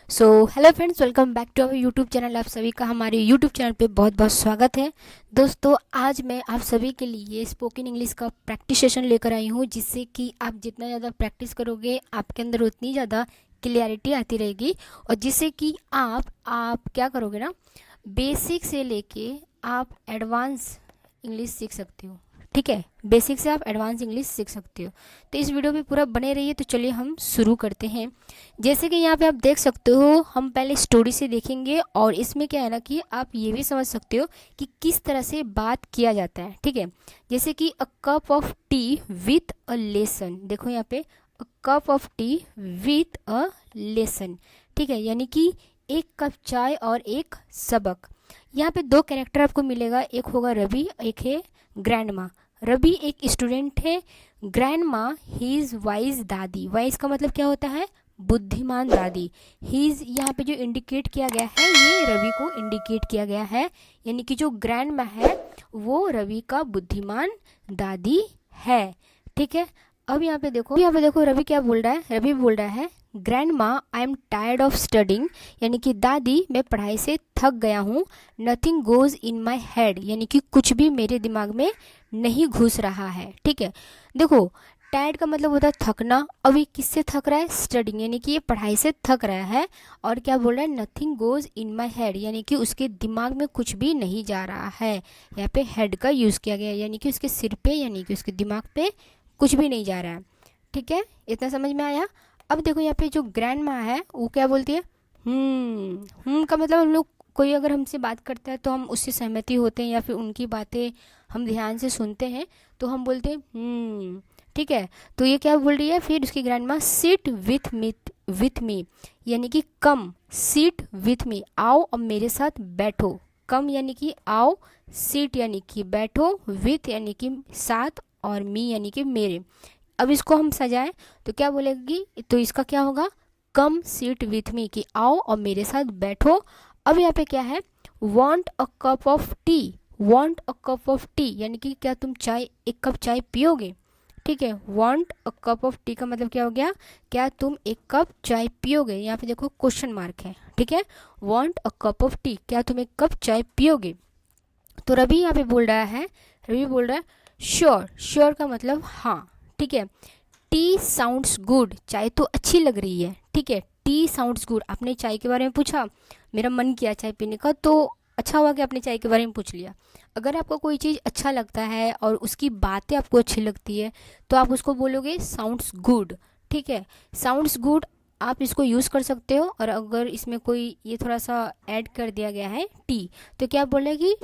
So hello friends, welcome back to our YouTube channel. आप सभी का हमारे यूट्यूब चैनल पे बहुत बहुत स्वागत है। दोस्तों, आज मैं आप सभी के लिए स्पोकन इंग्लिश का प्रैक्टिस सेशन लेकर आई हूँ, जिससे कि आप जितना ज़्यादा प्रैक्टिस करोगे आपके अंदर उतनी ज़्यादा क्लियरिटी आती रहेगी, और जिससे कि आप क्या करोगे ना, बेसिक से लेके आप एडवांस इंग्लिश सीख सकते हो। ठीक है, बेसिक से आप एडवांस इंग्लिश सीख सकते हो। तो इस वीडियो में पूरा बने रहिए। तो चलिए हम शुरू करते हैं। जैसे कि यहाँ पे आप देख सकते हो, हम पहले स्टोरी से देखेंगे, और इसमें क्या है ना कि आप ये भी समझ सकते हो कि किस तरह से बात किया जाता है। ठीक है, जैसे कि a cup of T with a lesson. देखो यहाँ पे, a cup of T with a lesson. ठीक है, यानी कि एक कप चाय और एक सबक। यहाँ पे दो कैरेक्टर आपको मिलेगा, एक होगा रवि, एक है ग्रैंड माँ। रवि एक स्टूडेंट है, ग्रैंड माँ ही इज वाइज दादी। वाइज का मतलब क्या होता है? बुद्धिमान दादी। ही इज यहाँ पे जो इंडिकेट किया गया है, ये रवि को इंडिकेट किया गया है, यानी कि जो ग्रैंड माँ है वो रवि का बुद्धिमान दादी है। ठीक है, अब यहाँ पे देखो रवि क्या बोल रहा है। रवि बोल रहा है, ग्रैंड माँ I am tired of studying, यानी कि दादी मैं पढ़ाई से थक गया हूँ। Nothing goes in my head, यानी कि कुछ भी मेरे दिमाग में नहीं घुस रहा है। ठीक है, देखो टायर्ड का मतलब होता है थकना। अभी किससे थक रहा है? स्टडिंग, यानी कि ये पढ़ाई से थक रहा है। और क्या बोल रहा है? Nothing goes in my head, यानी कि उसके दिमाग में कुछ भी नहीं जा रहा है। यहाँ पे हेड का यूज़ किया गया है, यानी कि उसके सिर पे, यानी कि उसके दिमाग पे कुछ भी नहीं जा रहा है। ठीक है, इतना समझ में आया। अब देखो यहाँ पे जो ग्रैंड माँ है वो क्या बोलती है? का मतलब हम लोग, कोई अगर हमसे बात करता है तो हम उससे सहमति होते हैं, या फिर उनकी बातें हम ध्यान से सुनते हैं, तो हम बोलते हैं ठीक है, तो ये क्या बोल रही है फिर उसकी ग्रैंड माँ? सिट विथ मी, यानी कि कम, सीट विथ मी, आओ अब मेरे साथ बैठो। कम यानी कि आओ, सीट यानी कि बैठो, विथ यानी कि साथ, और मी यानी कि मेरे। अब इसको हम सजाएं तो क्या बोलेगी? तो इसका क्या होगा? कम सीट विथ मी, कि आओ और मेरे साथ बैठो। अब यहाँ पे क्या है? Want a cup of T. Want a cup of T यानी कि क्या तुम चाय, एक कप चाय पियोगे? ठीक है, want a cup of T का मतलब क्या हो गया? क्या तुम एक कप चाय पियोगे? यहाँ पे देखो क्वेश्चन मार्क है। ठीक है, want a cup of T, क्या तुम एक कप चाय पियोगे? तो रवि यहाँ पे बोल रहा है, रवि बोल रहा है श्योर। श्योर का मतलब हाँ। ठीक है, टी साउंड्स गुड, चाय तो अच्छी लग रही है। ठीक है, टी साउंड्स गुड, आपने चाय के बारे में पूछा, मेरा मन किया चाय पीने का, तो अच्छा हुआ कि आपने चाय के बारे में पूछ लिया। अगर आपको कोई चीज़ अच्छा लगता है और उसकी बातें आपको अच्छी लगती है, तो आप उसको बोलोगे साउंड्स गुड। ठीक है, साउंड्स गुड आप इसको यूज़ कर सकते हो। और अगर इसमें कोई ये थोड़ा सा ऐड कर दिया गया है टी, तो क्या बोलेगी?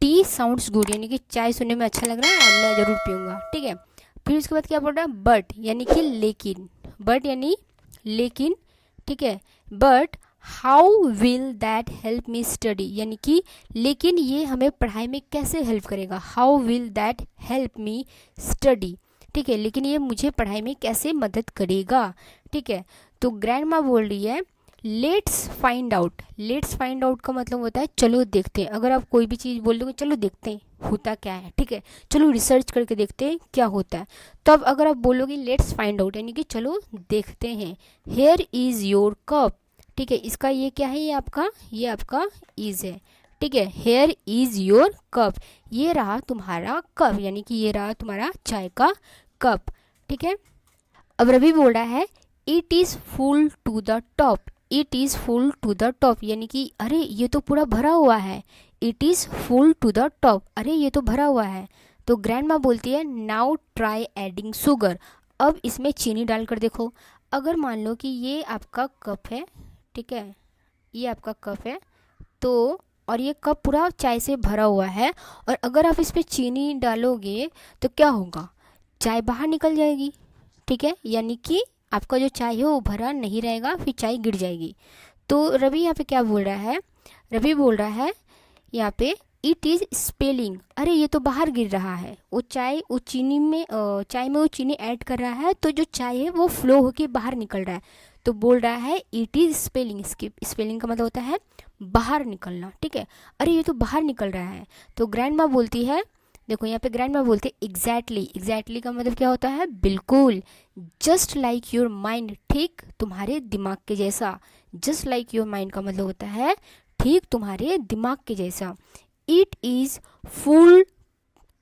टी साउंड्स गुड, यानी कि चाय सुनने में अच्छा लग रहा है और मैं ज़रूर पीऊँगा। ठीक है, फिर उसके बाद क्या बोल रहा है? बट यानी कि लेकिन, बट यानी लेकिन। ठीक है, but how will that help me study, यानी कि लेकिन ये हमें पढ़ाई में कैसे हेल्प करेगा? How will that help me study. ठीक है, लेकिन ये मुझे पढ़ाई में कैसे मदद करेगा? ठीक है, तो ग्रैंड माँ बोल रही है let's find out. Let's find out का मतलब होता है चलो देखते हैं। अगर आप कोई भी चीज़ बोल दोगे चलो देखते हैं होता क्या है, ठीक है, चलो रिसर्च करके देखते हैं क्या होता है, तब अगर आप बोलोगे लेट्स फाइंड आउट, यानी कि चलो देखते हैं। Here is your cup. ठीक है, इसका ये क्या है? ये आपका इज़ है। ठीक है, हेयर इज़ योर कप, ये रहा तुम्हारा कप, यानी कि ये रहा तुम्हारा चाय का कप। ठीक है, अब रवि बोल रहा है it is full to the top. It is full to the top, यानी कि अरे ये तो पूरा भरा हुआ है। It is full to the top, अरे ये तो भरा हुआ है। तो ग्रैंड माँ बोलती है नाउ ट्राई एडिंग शुगर। अब इसमें चीनी डालकर देखो। अगर मान लो कि ये आपका कप है, ठीक है, ये आपका कप है, तो और ये कप पूरा चाय से भरा हुआ है, और अगर आप इस पर चीनी डालोगे तो क्या होगा? चाय बाहर निकल जाएगी। ठीक है, यानी कि आपका जो चाय है वो भरा नहीं रहेगा, फिर चाय गिर जाएगी। तो रवि यहाँ पे क्या बोल रहा है? रवि बोल रहा है यहाँ पे इट इज़ स्पेलिंग, अरे ये तो बाहर गिर रहा है। वो चाय, वो चीनी में चाय में वो चीनी ऐड कर रहा है, तो जो चाय है वो फ्लो होके बाहर निकल रहा है। तो बोल रहा है इट इज़ स्पेलिंग। इसकी स्पेलिंग का मतलब होता है बाहर निकलना। ठीक है, अरे ये तो बाहर निकल रहा है। तो ग्रैंड माँ बोलती है देखो यहाँ पे ग्रैंडमा बोलते हैं एग्जैक्टली। एग्जैक्टली का मतलब क्या होता है? बिल्कुल। जस्ट लाइक योर माइंड, ठीक तुम्हारे दिमाग के जैसा। जस्ट लाइक योर माइंड का मतलब होता है ठीक तुम्हारे दिमाग के जैसा। It is full,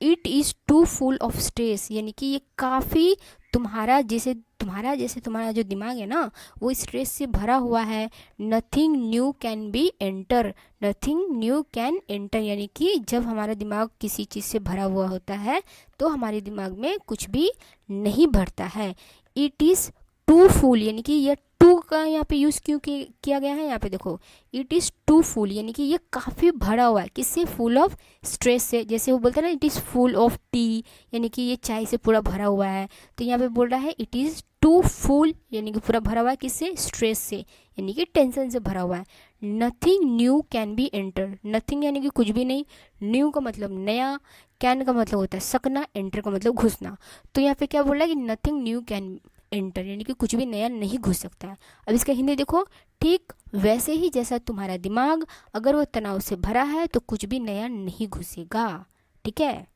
it is too full of stress, यानी कि ये काफ़ी तुम्हारा जैसे तुम्हारा जो दिमाग है ना वो स्ट्रेस से भरा हुआ है। Nothing new can be enter, nothing new can enter, यानी कि जब हमारा दिमाग किसी चीज़ से भरा हुआ होता है तो हमारे दिमाग में कुछ भी नहीं भरता है। इट इज़ टू फुल, यानी कि यह टू का यहाँ पे यूज़ क्यों किया गया है? यहाँ पे देखो इट इज़ टू फुल, यानी कि ये काफ़ी भरा हुआ है। किससे? फुल ऑफ स्ट्रेस से। जैसे वो बोलते हैं ना it is full of T, यानी कि ये चाय से पूरा भरा हुआ है। तो यहाँ पे बोल रहा है इट इज़ टू फुल, यानी कि पूरा भरा हुआ है। किससे? स्ट्रेस से, यानी कि टेंशन से भरा हुआ है। Nothing new can be enter, nothing यानी कि कुछ भी नहीं, न्यू का मतलब नया, कैन का मतलब होता है सकना, एंटर का मतलब घुसना। तो यहाँ पे क्या बोल रहा है कि नथिंग न्यू कैन एंटर, यानी कि कुछ भी नया नहीं घुस सकता है। अब इसका हिंदी देखो, ठीक वैसे ही जैसा तुम्हारा दिमाग अगर वो तनाव से भरा है तो कुछ भी नया नहीं घुसेगा। ठीक है।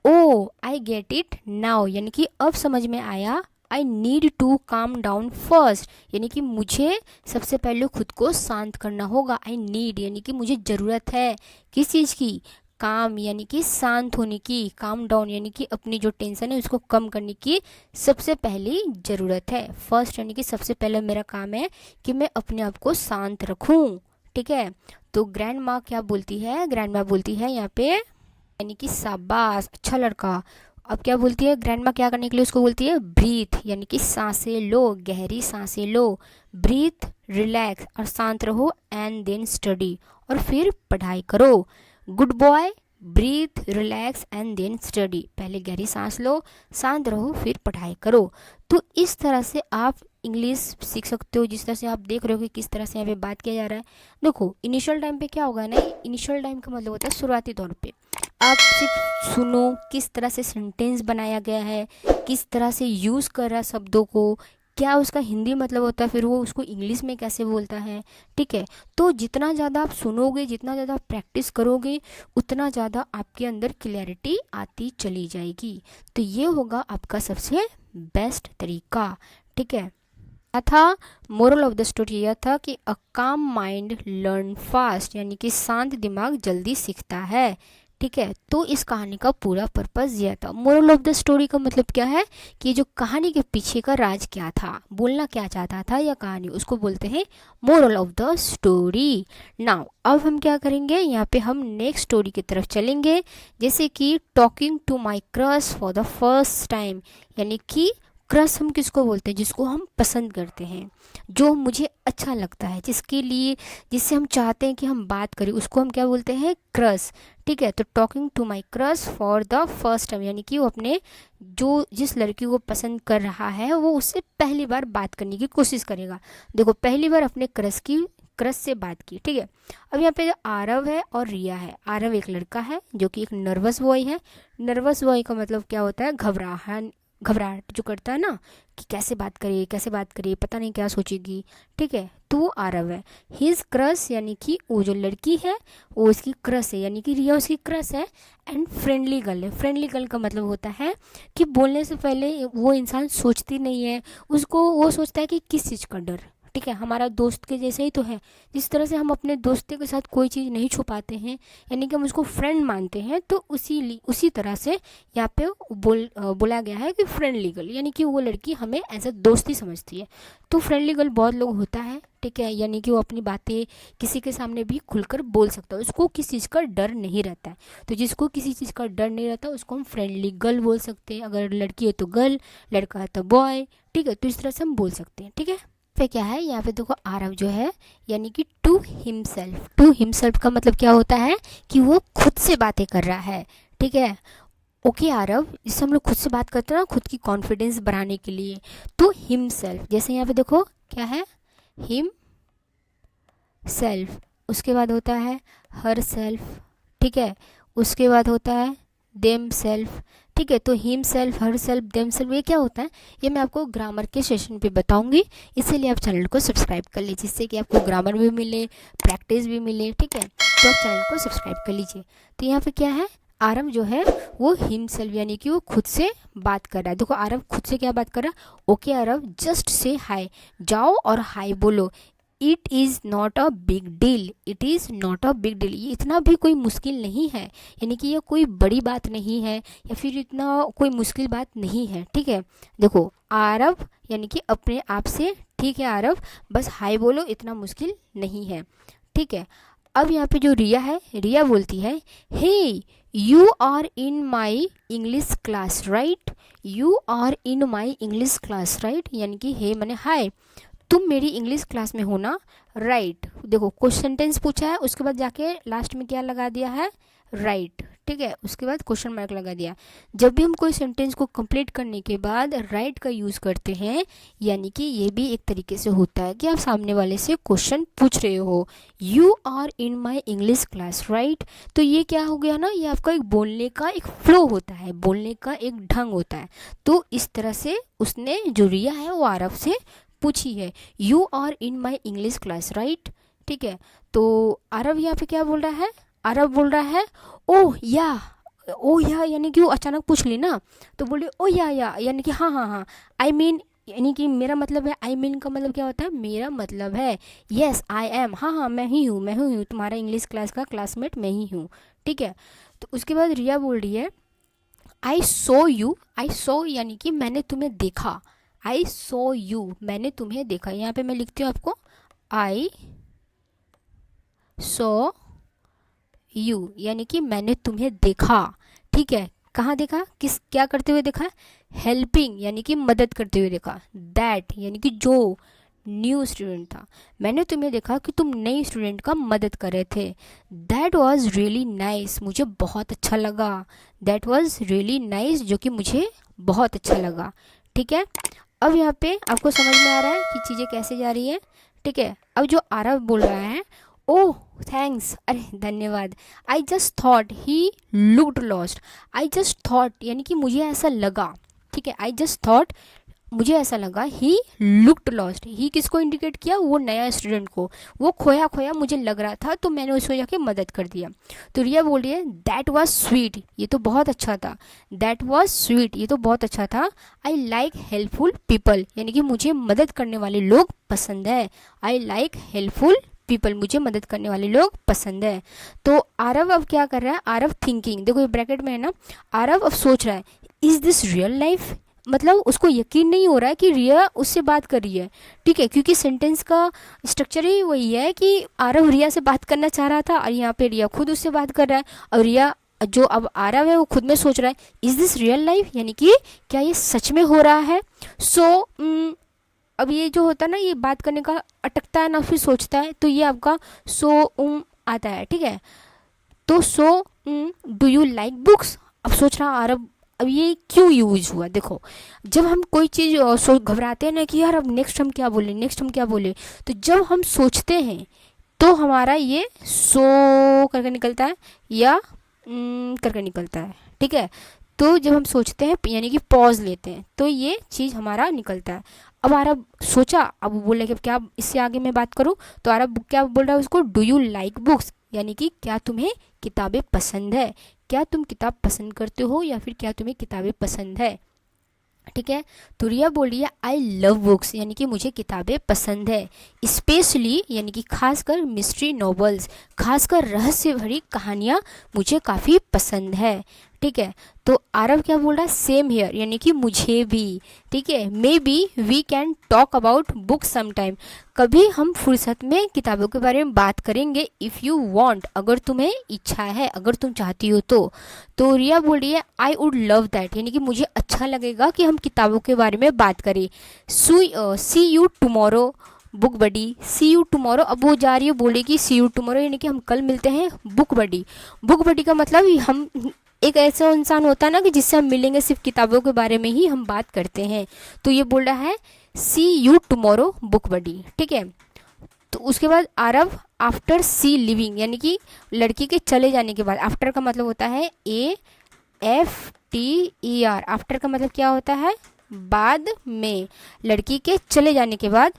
Oh I get it now, यानी कि अब समझ में आया। I need to calm down first, यानी कि मुझे सबसे पहले खुद को शांत करना होगा। आई नीड यानी कि मुझे ज़रूरत है किस चीज़ की? काम यानी कि शांत होने की, काम डाउन यानी कि अपनी जो टेंशन है उसको कम करने की सबसे पहली ज़रूरत है। फर्स्ट यानी कि सबसे पहले मेरा काम है कि मैं अपने आप को शांत रखूं। ठीक है। तो ग्रैंड माँ क्या बोलती है? ग्रैंड माँ बोलती है यहाँ पे यानी कि शाबाश, अच्छा लड़का। अब क्या बोलती है ग्रैंड माँ क्या करने के लिए? उसको बोलती है ब्रीथ, यानी कि सांसें लो, गहरी सांसें लो। ब्रीथ, रिलैक्स और शांत रहो, एंड देन स्टडी, और फिर पढ़ाई करो। Good boy, breathe, relax and then study. पहले गहरी सांस लो, शांत रहो, फिर पढ़ाई करो। तो इस तरह से आप इंग्लिश सीख सकते हो। जिस तरह से आप देख रहे हो कि किस तरह से यहाँ पे बात किया जा रहा है। देखो इनिशियल टाइम पे क्या होगा ना, इनिशियल टाइम का मतलब होता है शुरुआती तौर पे आप सिर्फ सुनो किस तरह से सेंटेंस बनाया गया है, किस तरह से यूज़ कर रहा है शब्दों को, क्या उसका हिंदी मतलब होता है, फिर वो उसको इंग्लिश में कैसे बोलता है। ठीक है। तो जितना ज़्यादा आप सुनोगे, जितना ज़्यादा प्रैक्टिस करोगे, उतना ज़्यादा आपके अंदर क्लैरिटी आती चली जाएगी। तो ये होगा आपका सबसे बेस्ट तरीका। ठीक है। था मोरल ऑफ द स्टोरी यह था कि अ काम माइंड लर्न फास्ट, यानी कि शांत दिमाग जल्दी सीखता है। ठीक है। तो इस कहानी का पूरा पर्पस यह था। मोरल ऑफ द स्टोरी का मतलब क्या है कि जो कहानी के पीछे का राज क्या था, बोलना क्या चाहता था यह कहानी, उसको बोलते हैं moral of the story. Now अब हम क्या करेंगे, यहाँ पे हम नेक्स्ट स्टोरी की तरफ चलेंगे, जैसे कि talking to my crush for the first time. यानी कि क्रश हम किसको बोलते हैं? जिसको हम पसंद करते हैं, जो मुझे अच्छा लगता है, जिसके लिए, जिससे हम चाहते हैं कि हम बात करें, उसको हम क्या बोलते हैं? क्रश। ठीक है। तो talking to my crush for the first time, यानी कि वो अपने जिस लड़की को पसंद कर रहा है वो उससे पहली बार बात करने की कोशिश करेगा। देखो पहली बार अपने क्रश से बात की। ठीक है। अब यहाँ पे आरव है और रिया है। आरव एक लड़का है जो कि एक नर्वस बॉय है। नर्वस बॉय का मतलब क्या होता है? घबराहट जो करता है ना कि कैसे बात करे, पता नहीं क्या सोचेगी। ठीक है। तो वो आरव है। हिज क्रश यानी कि वो जो लड़की है वो इसकी क्रश है, यानी कि रिया उसकी क्रश है। एंड फ्रेंडली गर्ल है। फ्रेंडली गर्ल का मतलब होता है कि बोलने से पहले वो इंसान सोचती नहीं है, उसको वो सोचता है कि किस चीज़ का डर। ठीक है। हमारा दोस्त के जैसे ही तो है। जिस तरह से हम अपने दोस्तों के साथ कोई चीज़ नहीं छुपाते हैं, यानी कि हम उसको फ्रेंड मानते हैं, तो उसी तरह से यहाँ पे बोला गया है कि फ्रेंडली गर्ल, यानी कि वो लड़की हमें एज अ दोस्ती समझती है। तो फ्रेंडली गर्ल बहुत लोग होता है। ठीक है। यानी कि वो अपनी बातें किसी के सामने भी खुलकर बोल सकता है, उसको किसी चीज़ का डर नहीं रहता है। तो जिसको किसी चीज़ का डर नहीं रहता उसको हम फ्रेंडली गर्ल बोल सकते हैं। अगर लड़की है तो गर्ल, लड़का है तो बॉय। ठीक है। तो इस तरह से हम बोल सकते हैं। ठीक है। पे क्या है यहाँ पे देखो, आरव जो है यानी कि टू हिमसेल्फ का मतलब क्या होता है कि वो खुद से बातें कर रहा है। ठीक है। ओके आरव, जिससे हम लोग खुद से बात करते हैं ना, खुद की कॉन्फिडेंस बढ़ाने के लिए। तो हिमसेल्फ, जैसे यहाँ पे देखो क्या है, हिम सेल्फ, उसके बाद होता है हर सेल्फ। ठीक है। उसके बाद होता है देम सेल्फ। ठीक है। तो him self, her self, them self, ये क्या होता है ये मैं आपको ग्रामर के सेशन पे बताऊंगी। इसीलिए आप चैनल को सब्सक्राइब कर लीजिए, जिससे कि आपको ग्रामर भी मिले, प्रैक्टिस भी मिले। ठीक है। तो आप चैनल को सब्सक्राइब कर लीजिए। तो यहाँ पे क्या है, आरव जो है वो हिमसेल्फ यानी कि वो खुद से बात कर रहा है। देखो आरव खुद से क्या बात कर रहा है, ओके आरव जस्ट से हाय, जाओ और हाय बोलो। It is not a big deal, it is not a big deal, ये इतना भी कोई मुश्किल नहीं है, यानी कि ये कोई बड़ी बात नहीं है या फिर इतना कोई मुश्किल बात नहीं है। ठीक है, देखो आरव यानी कि अपने आप से, ठीक है आरव बस हाय बोलो, इतना मुश्किल नहीं है। ठीक है, अब यहाँ पे जो रिया है, रिया बोलती है hey you are in my English class right, you are in my English class right, यानी कि हे मैंने हाय, तुम मेरी इंग्लिश क्लास में हो ना, राइट। देखो क्वेश्चन टेंस पूछा है, उसके बाद जाके लास्ट में क्या लगा दिया है, राइट। ठीक है, उसके बाद क्वेश्चन मार्क लगा दिया। जब भी हम कोई सेंटेंस को कंप्लीट करने के बाद राइट का यूज़ करते हैं, यानी कि ये भी एक तरीके से होता है कि आप सामने वाले से क्वेश्चन पूछ रहे हो, you are in my English class right. तो ये क्या हो गया ना, ये आपका एक बोलने का एक फ्लो होता है, बोलने का एक ढंग होता है। तो इस तरह से उसने जो रिया है वो आरव से पूछी है, you are in my English class right. ठीक है, तो आरव यहाँ पे क्या बोल रहा है, आरव बोल रहा है ओह या यानी कि वो अचानक पूछ ली ना, तो बोले ओ या यानी कि हाँ हाँ हाँ, आई मीन यानी कि मेरा मतलब है, आई मीन का मतलब क्या होता है, मेरा मतलब है, यस आई एम, हाँ हाँ मैं ही हूँ तुम्हारा इंग्लिश क्लास का क्लासमेट मैं ही हूँ। ठीक है, तो उसके बाद रिया बोल रही है आई सो यानी कि मैंने तुम्हें देखा, आई सो यू मैंने तुम्हें देखा। यहाँ पे मैं लिखती हूँ आपको, आई सो यू यानी कि मैंने तुम्हें देखा। ठीक है, कहाँ देखा, किस क्या करते हुए देखा, हेल्पिंग यानी कि मदद करते हुए देखा, दैट यानी कि जो न्यू स्टूडेंट था, मैंने तुम्हें देखा कि तुम नई स्टूडेंट का मदद कर रहे थे। दैट वॉज रियली नाइस, मुझे बहुत अच्छा लगा, दैट वॉज रियली नाइस जो कि मुझे बहुत अच्छा लगा। ठीक है, अब यहाँ पे आपको समझ में आ रहा है कि चीज़ें कैसे जा रही है। ठीक है, अब जो आरव बोल रहा है, ओह थैंक्स, अरे धन्यवाद, I just thought he looked lost, I just thought यानी कि मुझे ऐसा लगा। ठीक है, आई जस्ट थॉट मुझे ऐसा लगा, ही लुक्ड लॉस्ट, ही किसको इंडिकेट किया, वो नया स्टूडेंट को, वो खोया खोया मुझे लग रहा था तो मैंने उसको जाके मदद कर दिया। तो रिया बोल रही है दैट वाज स्वीट, ये तो बहुत अच्छा था, दैट वाज स्वीट ये तो बहुत अच्छा था, आई लाइक हेल्पफुल पीपल यानी कि मुझे मदद करने वाले लोग पसंद है, आई लाइक हेल्पफुल पीपल मुझे मदद करने वाले लोग पसंद है। तो आरव अब क्या कर रहा है, आरव थिंकिंग, देखो ये ब्रैकेट में है ना, आरव अब सोच रहा है इज दिस रियल लाइफ, मतलब उसको यकीन नहीं हो रहा है कि रिया उससे बात कर रही है। ठीक है, क्योंकि सेंटेंस का स्ट्रक्चर ही वही है कि आरव रिया से बात करना चाह रहा था और यहाँ पे रिया खुद उससे बात कर रहा है, और रिया जो अब आरव है वो खुद में सोच रहा है इज दिस रियल लाइफ यानी कि क्या ये सच में हो रहा है। सो अब ये जो होता है ना, ये बात करने का अटकता है ना फिर सोचता है, तो ये आपका सो आता है। ठीक है, तो so do you like books, अब सोच रहा आरव अब ये क्यों यूज हुआ। देखो जब हम कोई चीज़ घबराते हैं ना कि यार अब नेक्स्ट हम क्या बोले, नेक्स्ट हम क्या बोले, तो जब हम सोचते हैं तो हमारा ये सो करके निकलता है या करके निकलता है। ठीक है, तो जब हम सोचते हैं यानी कि पॉज लेते हैं तो ये चीज़ हमारा निकलता है। अब आरब सोचा, अब वो बोले कि क्या इससे आगे मैं बात करूँ, तो आरब क्या बोल रहा है उसको, डू यू लाइक बुक्स यानी कि क्या तुम्हें किताबें पसंद है, क्या तुम किताब पसंद करते हो या फिर क्या तुम्हें किताबें पसंद है। ठीक है, तो रिया बोल रही है आई लव बुक्स यानी कि मुझे किताबें पसंद है, स्पेशली यानी कि खासकर मिस्ट्री नॉवेल्स, खासकर रहस्य भरी कहानियाँ मुझे काफ़ी पसंद है। ठीक है, तो आरव क्या बोल रहा है, सेम हियर यानी कि मुझे भी। ठीक है, maybe we can talk about books sometime, कभी हम फुर्सत में किताबों के बारे में बात करेंगे, इफ़ यू वांट अगर तुम्हें इच्छा है, अगर तुम चाहती हो तो रिया बोल रही है आई वुड लव दैट यानी कि मुझे अच्छा लगेगा कि हम किताबों के बारे में बात करें। See you tomorrow book buddy, see you tomorrow, अब वो जा रही है बोलेगी सी यू टुमारो यानी कि हम कल मिलते हैं बुक बडी। बुक बडी का मतलब हम एक ऐसा इंसान होता है ना कि जिससे हम मिलेंगे सिर्फ किताबों के बारे में ही हम बात करते हैं, तो ये बोल रहा है सी यू टुमारो बुक बडी। ठीक है, तो उसके बाद आरव आफ्टर सी लिविंग यानी कि लड़की के चले जाने के बाद, आफ्टर का मतलब होता है AFTER, आफ्टर का मतलब क्या होता है, बाद में, लड़की के चले जाने के बाद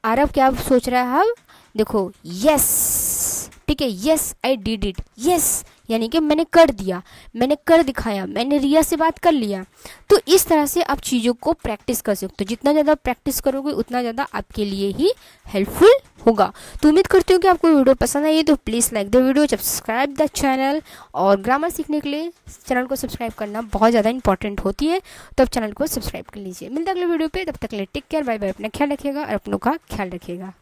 आरव क्या सोच रहा है, अब देखो यस, ठीक है, yes I did it, yes यानी कि मैंने कर दिया, मैंने कर दिखाया, मैंने रिया से बात कर लिया। तो इस तरह से आप चीज़ों को प्रैक्टिस कर सकते हो। जितना ज़्यादा प्रैक्टिस करोगे उतना ज़्यादा आपके लिए ही हेल्पफुल होगा। तो उम्मीद करती हूँ कि आपको वीडियो पसंद आई, तो please like the video, subscribe the channel. और ग्रामर सीखने के लिए चैनल को सब्सक्राइब करना बहुत ज़्यादा इंपॉर्टेंट होती है, तो आप चैनल को सब्सक्राइब कर लीजिए। मिलते हैं अगले वीडियो पे, तब तक के लिए टेक केयर, बाय बाय। अपना ख्याल रखिएगा और अपनों का ख्याल रखिएगा।